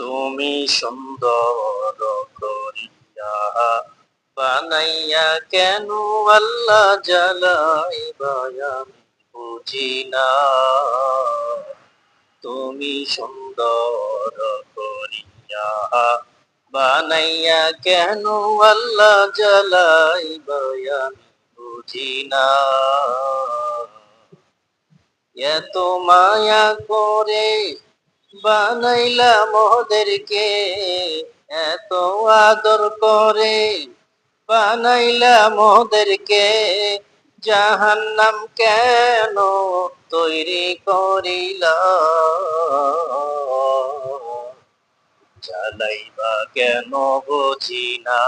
তুমি সুন্দর করিয়া বানাইয়া কেন আল্লাহ জ্বালাইবা আমি বুঝি না। তুমি সুন্দর করিয়া বানাইয়া কেন আল্লাহ জ্বালাইবা আমি বুঝি না। এত মায়া করে বানাইলা মোদেরকে, এত আদর করে বানাইলা মোদেরকে, জাহান্নাম কেন তৈরি করিলা। জ্বালাইবা কেন বুঝি না।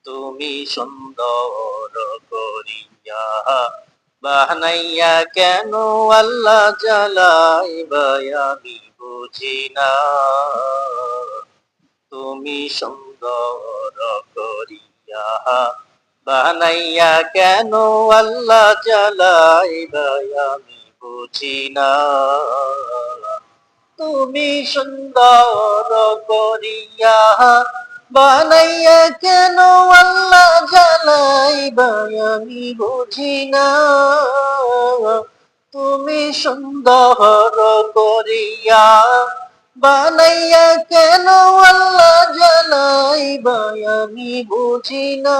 তুমি সুন্দর করিয়া বানাইয়া কেন আল্লাহ জ্বালাইবা আমি বুঝি না। তুমি সুন্দর করিয়া বানাইয়া কেন আল্লাহ জ্বালাইবা আমি বুঝি না। তুমি সুন্দর করিয়া বানাইয়া কেন আল্লাহ জ্বালাইবা আমি বুঝি না। তুমি সুন্দর করিয়া বানাইয়া কেন আল্লাহ জ্বালাইবা আমি বুঝি না।